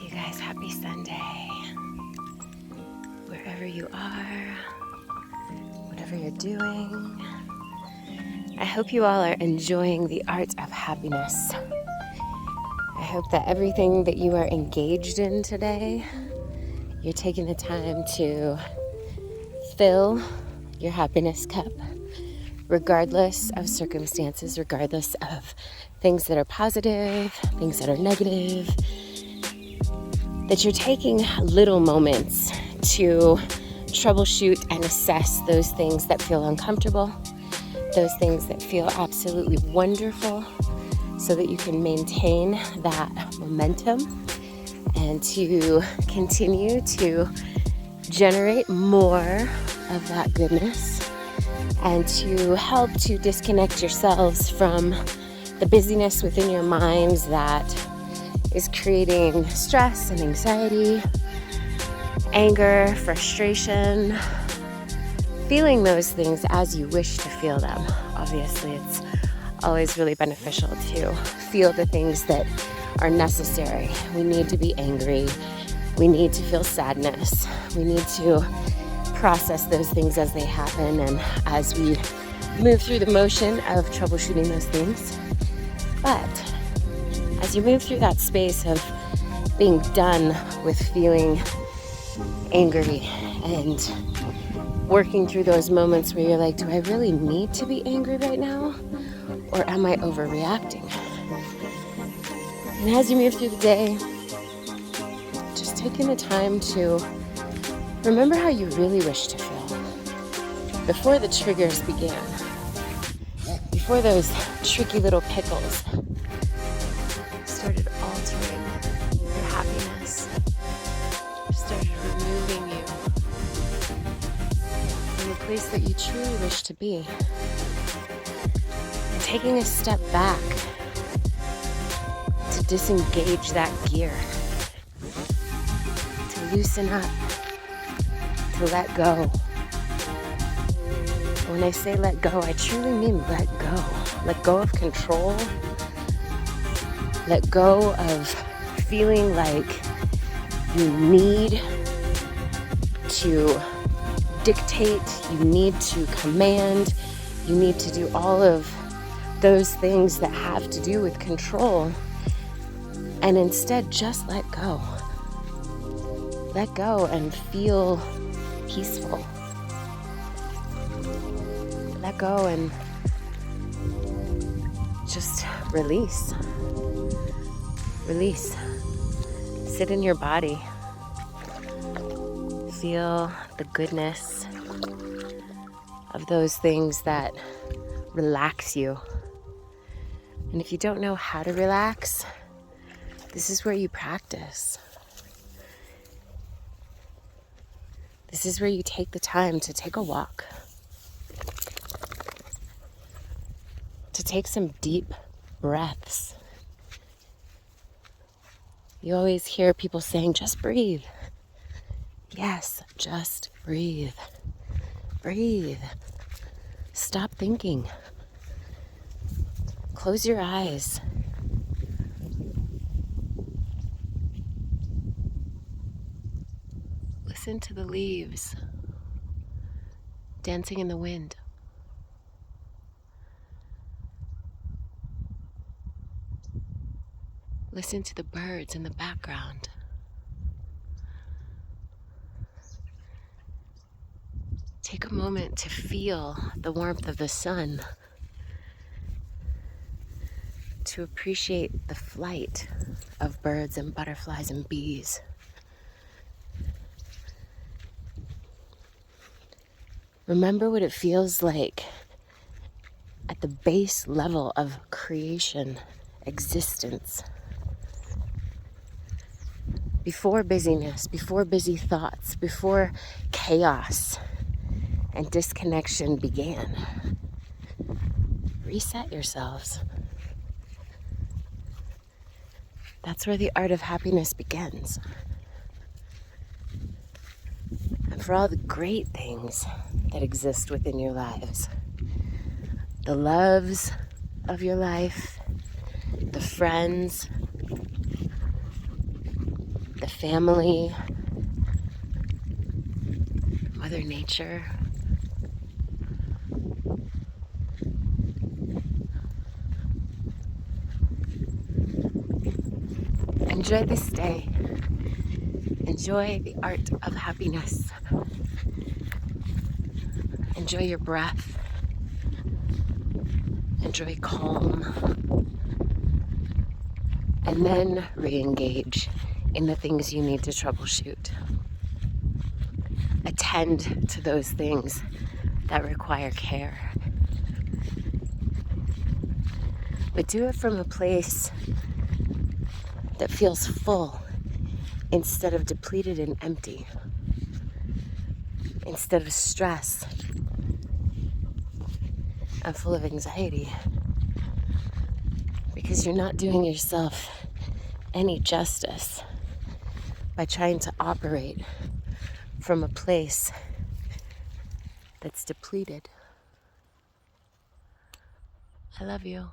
You guys, happy Sunday. Wherever you are, whatever you're doing, I hope you all are enjoying the art of happiness. I hope that everything that you are engaged in today, you're taking the time to fill your happiness cup, regardless of circumstances, regardless of things that are positive, things that are negative, that you're taking little moments to troubleshoot and assess those things that feel uncomfortable, those things that feel absolutely wonderful, so that you can maintain that momentum and to continue to generate more of that goodness, and to help to disconnect yourselves from the busyness within your minds that is creating stress and anxiety, anger, frustration, feeling those things as you wish to feel them. Obviously, it's always really beneficial to feel the things that are necessary. We need to be angry. We need to feel sadness. We need to process those things as they happen and as we move through the motion of troubleshooting those things. But as you move through that space of being done with feeling angry and working through those moments where you're like, do I really need to be angry right now? Or am I overreacting? And as you move through the day, just taking the time to remember how you really wish to feel before the triggers began, before those tricky little pickles started altering your happiness, started removing you from the place that you truly wish to be. And taking a step back to disengage that gear, to loosen up, to let go. When I say let go, I truly mean let go. Let go of control. Let go of feeling like you need to dictate, you need to command, you need to do all of those things that have to do with control. And instead, just let go. Let go and feel peaceful. Let go and just release. Release. Sit in your body. Feel the goodness of those things that relax you. And if you don't know how to relax, this is where you practice. This is where you take the time to take a walk, to take some deep breaths. You always hear people saying, just breathe. Yes, just breathe. Breathe. Stop thinking. Close your eyes. Listen to the leaves dancing in the wind. Listen to the birds in the background. Take a moment to feel the warmth of the sun, to appreciate the flight of birds and butterflies and bees. Remember what it feels like at the base level of creation, existence. Before busyness, before busy thoughts, before chaos and disconnection began. Reset yourselves. That's where the art of happiness begins. And for all the great things that exist within your lives, the loves of your life, the friends, the family, Mother Nature. Enjoy this day. Enjoy the art of happiness. Enjoy your breath. Enjoy calm. And then re-engage in the things you need to troubleshoot. Attend to those things that require care. But do it from a place that feels full instead of depleted and empty, instead of stress and full of anxiety, because you're not doing yourself any justice by trying to operate from a place that's depleted. I love you.